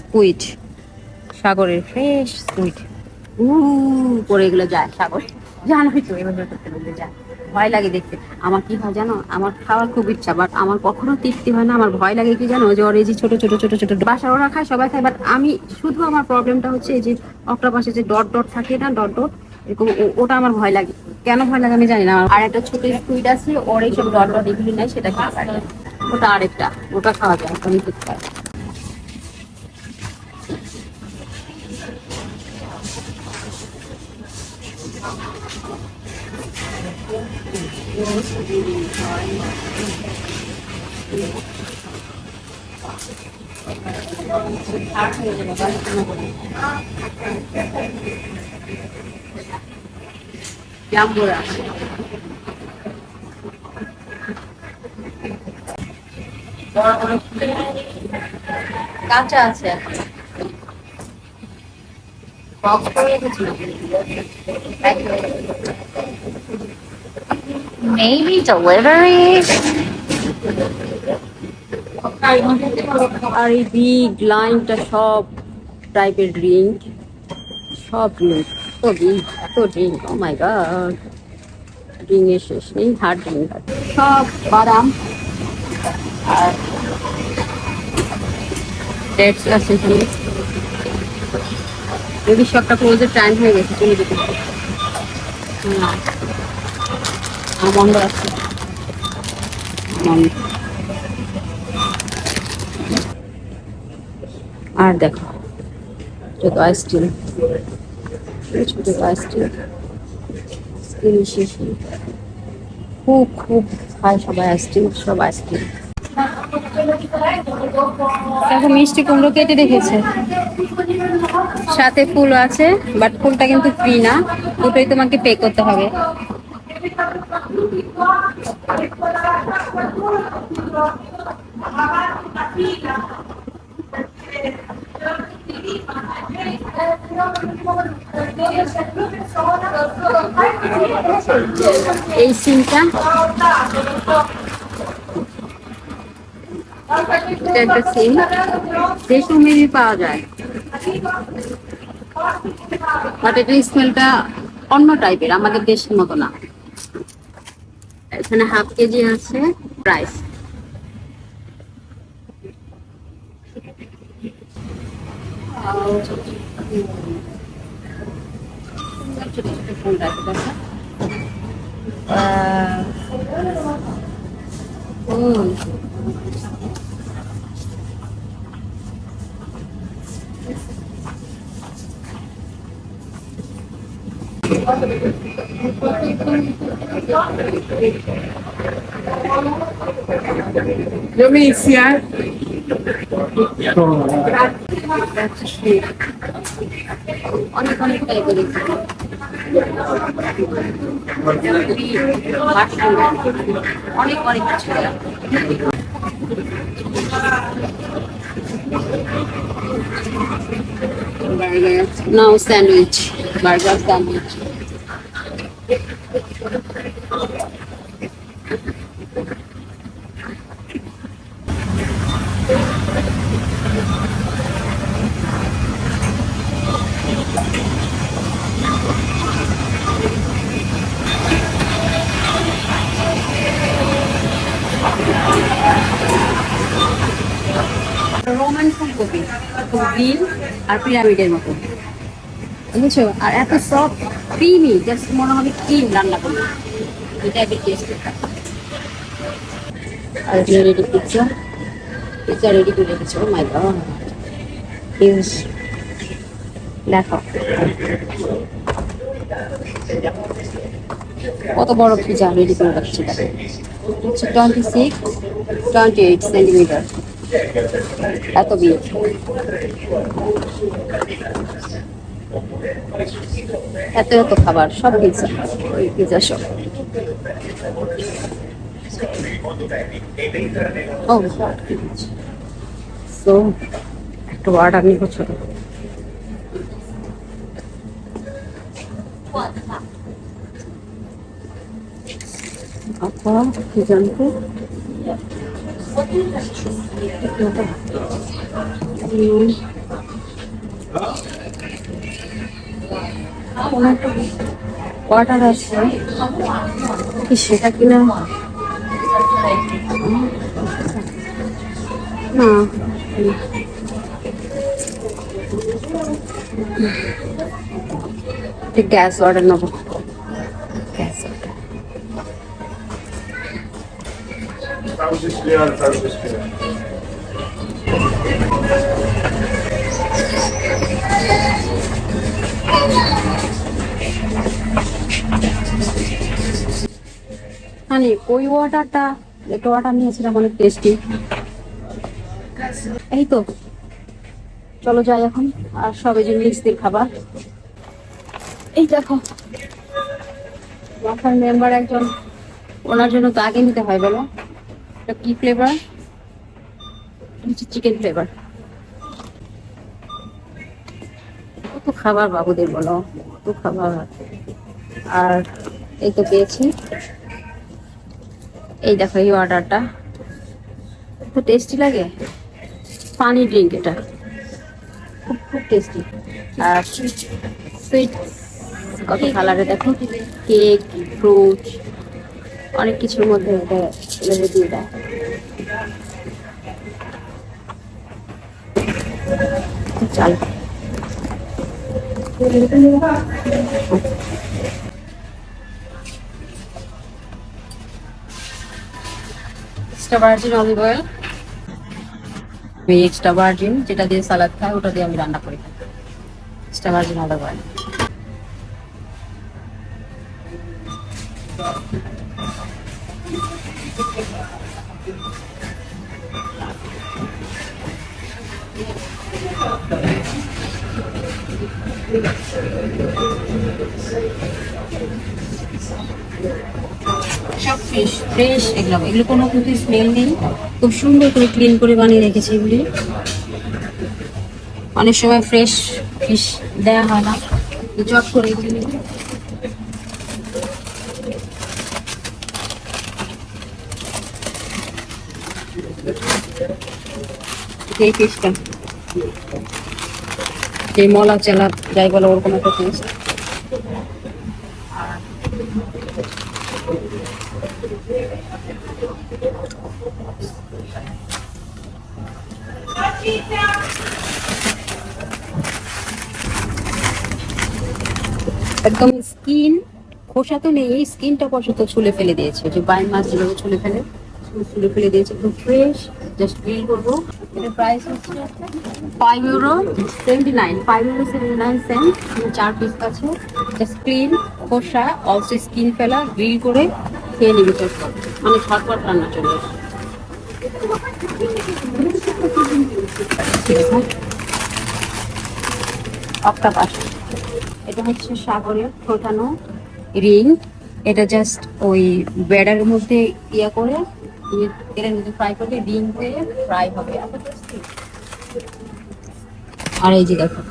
Squid, সাগরের fresh squid করে এগুলো যায় সাগরে, জানোই তো এভাবে করতে বলতে যায়, ভয় লাগে দেখতে। আমার কি হয় জানো, আমার খাওয়ার খুব ইচ্ছা, বাট আমার কখনো তৃপ্তি হয় না। আমার ভয় লাগে কি জানো, যে ওর এই যে ছোট ছোট ছোট ছোট বাসা ওরা খায়, সবাই খায়, বাট আমি শুধু, আমার প্রবলেমটা হচ্ছে এই যে অক্টোপাসে যে ডট ডট থাকে না, ডট ডট এরকম, ওটা আমার ভয় লাগে। কেন ভয় লাগে আমি জানি না। আর একটা ছোট স্কুইড আছে, ওর এইসব ডট ডট এগুলি নাই, সেটা খেতে পারে। ওটা আরেকটা, ওটা খাওয়া যায়, ওটা আমি খেতে পারি। জাম্বুরা কাঁচা আছে, বক্স করে রেখেছিল। Maybe delivery. আর এই বিগ লাইনটা সব টাইপের ড্রিঙ্ক, সব ড্রিঙ্ক, এত ড্রিঙ্ক, এত ড্রিঙ্ক, ও মাই গড, ড্রিঙ্কের শেষ নেই, হার্ড ড্রিঙ্ক সব বাদাম আর ডেটস আছে এখানে। যদি সবটা ক্লোজের টাইম হয়ে গেছে, চলে যেতে হবে। বন্ধ আছে, আর দেখো যত আইসক্রিম, ছোট আইসক্রিম, শেষ নেই। খুব খুব খায় সবাই আইসক্রিম, সব আইসক্রিম। দেখো মিষ্টি কুমড়ো কেটে রেখেছে, সাথে ফুল আছে, বাট ফুলটা কিন্তু ফ্রি না, দুটোই তোমাকে পে করতে হবে। এই সিনটা, এটা একটা সিম, দেশি মেবি পাওয়া যায়, বাট এটা স্মেলটা অন্য টাইপের, আমাদের দেশের মতো না। এখানে হাফ কেজি আছে, প্রাইস ছোট ছোট ফুল রাখতে আছে। Yo me decía, অনেক অনেক টাইপের অনেক অনেক কিছু। নাও স্যান্ডউইচ, বার্গার স্যান্ডউইচ। রোমান ফুলকপি, গ্রিন আর পিরামিডের মতো, বুঝেছো? আর এত সফট ক্রিমি, জাস্ট মনে হবে ক্রিম রান্না করবে, এটা একটা টেস্ট। আর রেডি পিৎজা, পিৎজা রেডি করে রেখেছো। মাই গড, হিউজ। দেখো কত বড় পিৎজা রেডি করে রাখছি। হচ্ছে 28 সেন্টিমিটার, এত বিয়ে। এত এত খাবার, সব পিৎজা, পিৎজা সব। ও সো একটু অর্ডার নিব ছোট। apa জানতে কোনো একটা ওয়াটার আছে কি সেটা কিনা না, গ্যাস অর্ডার নেবো। গ্যাস অর্ডার মানে ওই ওয়াটারটা, একটা ওয়াটার নিয়েছিলাম অনেক টেস্টি। এই তো চলো যাই এখন। আর সবে যে মিক্স দিয়ে খাবার, এই দেখো বাসার মেম্বার একজন, ওনার জন্য তো আগে নিতে হয় বলো। এটা কি ফ্লেভার? Chicken flavour. কত খাবার বাবুদের বলো, কত খাবার। আর এই তো পেয়েছি, এই দেখো এই অর্ডারটা, তো টেস্টি লাগে। পানি ড্রিঙ্ক এটা, খুব খুব টেস্টি। আর সুইট কত কালারে দেখো, কেক, ফ্রুট, অনেক কিছুর মধ্যে এটা দিয়ে দেয়। চাল extra virgin olive oil, extra virgin যেটা দিয়ে সালাদ খাই ওটা দিয়ে আমি রান্না করি। Extra virgin olive oil. সব ফ্রেশ ফ্রেশ, এগুলো এগুলো কোনো কিন্তু স্মেল নেই, খুব সুন্দর করে ক্লিন করে বানিয়ে রেখেছে এগুলি। অনেক সময় ফ্রেশ ফিশ দেওয়া হয় না, চট করে এগুলি নিয়ে। এই ফিশটা যে মলা চেলা যাই বলো ওরকম একটা টেস্ট। একদম স্কিন খোসা তো নেই, স্কিনটা কষা তো ছুলে ফেলে দিয়েছে, যে বাইম মাছ যেভাবে ছুলে ফেলে ছুলে ফেলে দিয়েছে, একদম ফ্রেশ। জাস্ট গ্রিল করবো। এটার প্রাইস হচ্ছে €5.79, €5.79। 4 পিস আছে। জাস্ট ক্লিন, খোসা, অলসো স্কিন ফেলা, গ্রিল করে খেয়ে নিবি চটপট, মানে ঝটপট রান্না চলে আসে। অক্টোপাস, এটা হচ্ছে সাগরের ফোটানো রিং। এটা জাস্ট ওই ব্যাডারের মধ্যে ইয়া করে তেলের মধ্যে ফ্রাই করলে রিং হয়ে ফ্রাই হবে। আর এই যে দেখো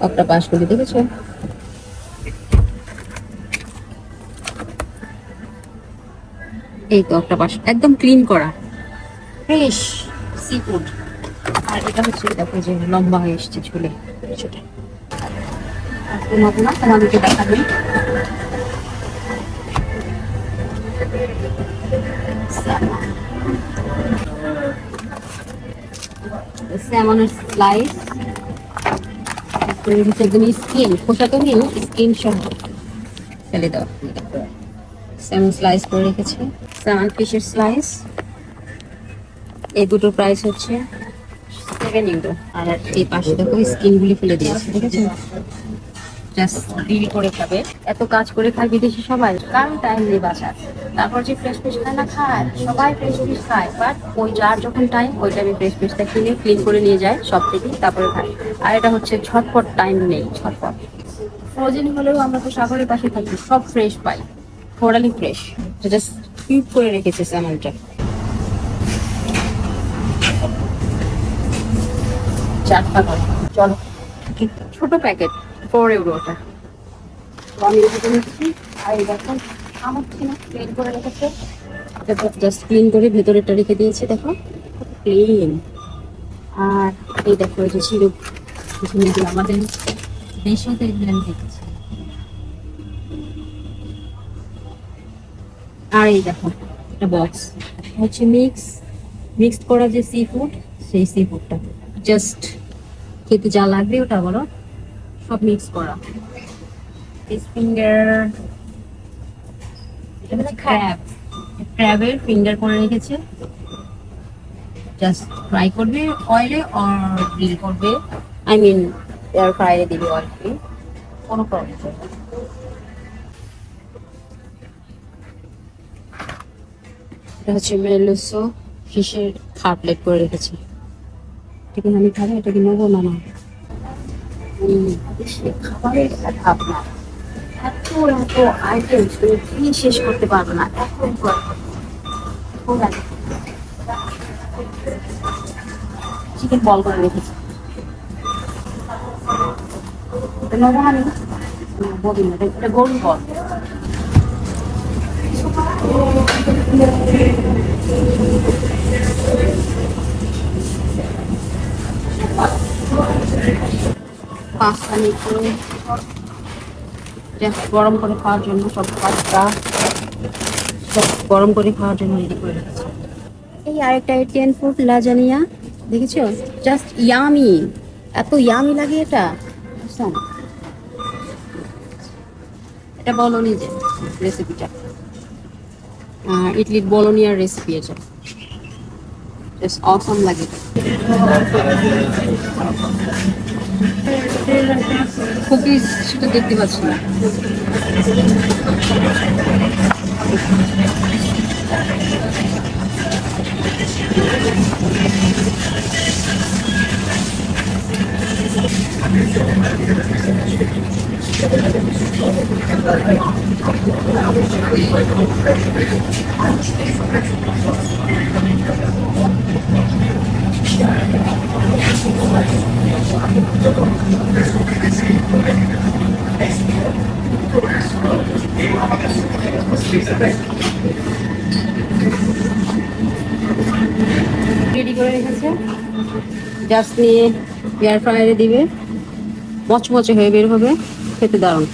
অক্টোপাস গুলি দেখেছো, এই তো অক্টোপাস একদম ক্লিন করা ফ্রেশ সি ফুড। আর এটা হচ্ছে দেখো যে লম্বা হয়ে এসছে ঝুলে সেটা না, তোমাদেরকে দেখাবে। স্যামনের স্লাইস, একদম স্কিন খোসা তো নেই, স্কিন সহ ফেলে দাও। স্যামন স্লাইস করে রেখেছে, স্যামন ফিশের স্লাইস। এই দুটোর প্রাইস হচ্ছে €7। আর এই পাশে দেখো স্কিন গুলি ফেলে দিয়েছে, ঠিক আছে। জাস্ট গ্রিল করে খাবে। এত কাজ করে খায় বিদেশি সবাই, কারণ টাইম নেই বাসার। তারপর যে ফ্রেশ ফিশ খায় না, খায় সবাই ফ্রেশ ফিশ খায়, বাট ওই যার যখন টাইম ওই টাইমে ফ্রেশ ফিশটা কিনে ক্লিন করে নিয়ে যায় সব থেকে, তারপরে খায়। আর এটা হচ্ছে ঝটপট, টাইম নেই, ঝটপট। ফ্রোজেন হলেও আমরা তো সাগরের পাশে থাকি, সব ফ্রেশ পাই, টোটালি ফ্রেশ। জাস্ট কিউব করে রেখেছে স্যামনটা। €4। চলো, ছোট প্যাকেট €4 ওটা। তো আমি রেখে নিচ্ছি। আর এই দেখো আমার না ক্লিন করে রেখেছে, জাস্ট ক্লিন করে ভেতরেটা রেখে দিয়েছে, দেখো ক্লিন। আর এই দেখো এই যে সিরুপ, আমাদের দেশেও তো এগুলো আমি দেখছি। আর এই দেখো একটা বক্স হচ্ছে মিক্সড করা যে সি ফুড, সেই সি ফুডটা জাস্ট খেতে যা লাগবে ওটা বলো, সব মিক্স করা। ফিশ ফিঙ্গার, এটা হচ্ছে ক্র্যাবের ফিঙ্গার করে রেখেছে, জাস্ট ফ্রাই করবে অয়েলে আর গ্রিল করবে, আই মিন এয়ার ফ্রায়ারে দিবে অয়েল ফ্রি, কোনো প্রবলেম নেই। এটা হচ্ছে মেলুসো ফিশের কাটলেট করে রেখেছে। এটা কি আমি খাবো? এটা কি নেবো না? না, খাবারের একটা ভাবনা, এত এত আইটেম তুমি কি শেষ করতে পারবে না, চিকেন বল করে রেখেছি। এটা নেবো আমি বলি না, এটা গরুর বল। পাস্তা নিতে গরম করে খাওয়ার জন্য, সব পাস্তা সব গরম করে খাওয়ার জন্য রেডি করে রেখেছি। এই আরেকটা ইটালিয়ান ফুড লাজানিয়া, দেখেছো? জাস্ট ইয়ামি, এত ইয়ামি লাগে এটা, বুঝলাম। এটা বলোনি যে রেসিপিটা, ইডলির বলোনিয়ার রেসিপি, এটা জাস্ট অসম লাগে। কুকিজ সেটা দেখতে পাচ্ছি না। রেডি করে রেখেছে, জাস্ট নিয়ে এয়ার ফ্রায়ারে দিবে, মচমচে হয়ে বের হবে, খেতে দারুণ।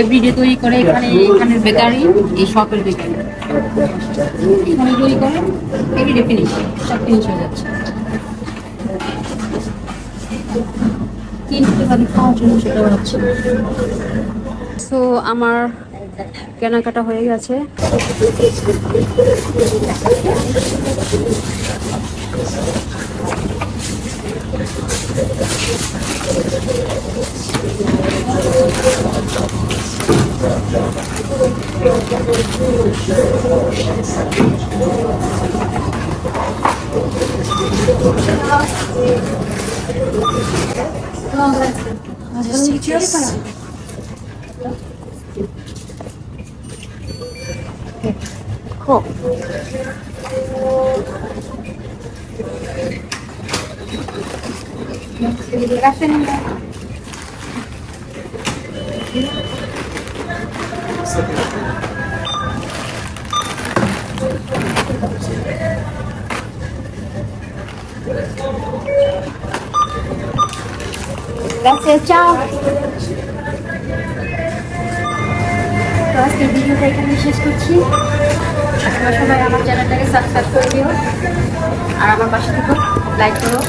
এভরিডে তৈরি করে এখানের বেকারি, এই শপের বেকারি এখানে তৈরি করে, এভরিডে ফিনিশ, সব ফিনিশ হয়ে যাচ্ছে। কিনতে পারি খাওয়ার জন্য, সেটা হচ্ছে। সো আমার কেনাকাটা হয়ে গেছে। Cool. Gracias, chao. তো আজকের ভিডিওটা এখানে শেষ করছি। তোমরা সবাই আমার চ্যানেলটাকে সাবস্ক্রাইব করে দিও, আর আমার পাশে থেকো, লাইক করো,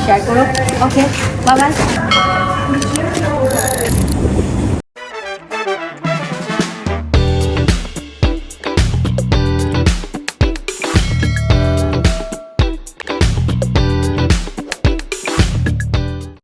শেয়ার করো। ওকে, বাই বাই।